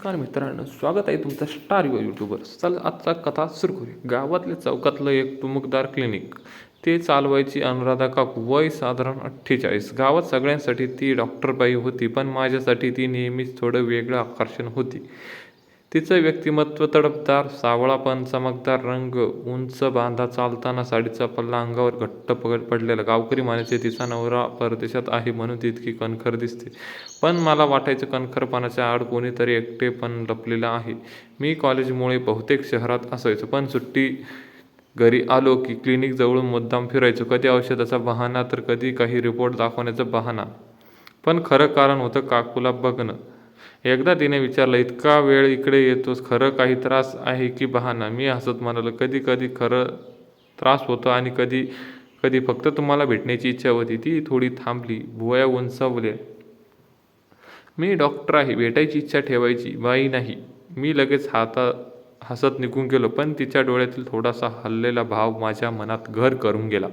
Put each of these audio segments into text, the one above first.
नमस्कार मित्रांनो, स्वागत आहे तुमचं स्टार युवा यूट्यूबर. चल आजचा कथा सुरू करूया. गावातल्या चौकातलं एक चमकदार क्लिनिक. ते चालवायची अनुराधा काकू. वय साधारण 48. गावात सगळ्यांसाठी ती डॉक्टरबाई होती, पण माझ्यासाठी ती नेहमीच थोडं वेगळं आकर्षण होती. तिचं व्यक्तिमत्व तडफदार, सावळापण, चमकदार रंग, उंच बांधा, चालताना साडीचा पल्ला अंगावर घट्ट पडलेला. गावकरी म्हणायचे तिचा नवरा परदेशात आहे म्हणून ती इतकी कणखर दिसते. पण मला वाटायचं कणखरपणाच्या आड कोणीतरी एकटेपण लपलेलं आहे. मी कॉलेजमुळे बहुतेक शहरात असायचो, पण सुट्टी घरी आलो की क्लिनिक जवळून मुद्दाम फिरायचो. कधी औषधाचा बहाणा तर कधी काही रिपोर्ट दाखवण्याचा बहाणा. पण खरं कारण होतं काकूला बघणं. एकदा तिने विचारलं, इतका वेळ इकडे येतोस, खरं काही त्रास आहे की बहाणा? मी हसत म्हणालो, कधी कधी खरं त्रास होतो आणि कधी कधी फक्त तुम्हाला भेटण्याची इच्छा होती. ती थोडी थांबली, भुवया उंचावल्या. मी डॉक्टर आहे, भेटायची इच्छा ठेवायची बाई नाही. मी लगेच हसत निघून गेलो, पण तिच्या डोळ्यातील थोडासा हललेला भाव माझ्या मनात घर करून गेला.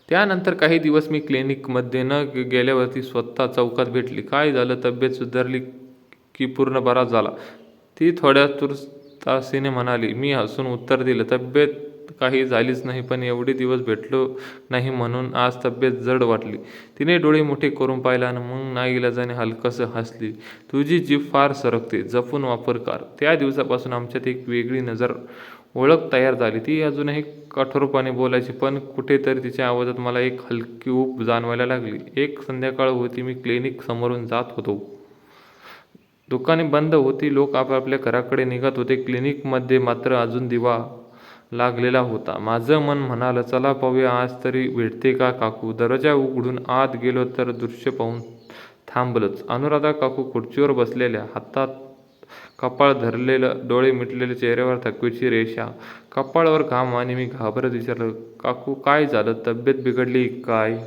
त्यानंतर काही दिवस मी क्लिनिकमध्ये न गेल्यावरती स्वतः चौकात भेटली. काय झालं, तब्येत सुधारली की पूर्ण बरा झाला? ती थोड्या तुर्तासीने म्हणाली. मी हसून उत्तर दिलं, तब्येत काही झालीच नाही, पण एवढे दिवस भेटलो नाही म्हणून आज तब्येत जड वाटली. तिने डोळे मोठे करून पाहिलं आणि मग नाईलाजाने हलकसं हसली. तुझी जीभ फार सरकते, जपून वापर कर. त्या दिवसापासून आमच्यात एक वेगळी ओळख तयार झाली. ती अजूनही कठोरपणे बोलायची, पण कुठेतरी तिच्या आवाजात मला एक हलकी ऊब जाणवायला लागली. एक संध्याकाळ होती, मी क्लिनिक समोरून जात होतो. दुकाने बंद होती, लोक आपापल्या घराकडे निघत होते. क्लिनिकमध्ये मात्र अजून दिवा लागलेला होता. माझं मन म्हणालं, चला पाहूया आज तरी भेटते का काकू. दरवाजा उघडून आत गेलो तर दृश्य पाहून थांबलंच. अनुराधा काकू खुर्चीवर बसलेल्या, हातात कपाळ धरलेलं, डोळे मिटलेले, चेहऱ्यावर थकवीची रेषा, कपाळावर घाम. आणि मी घाबरत विचारलं, काकू काय झालं, तब्येत बिघडली काय?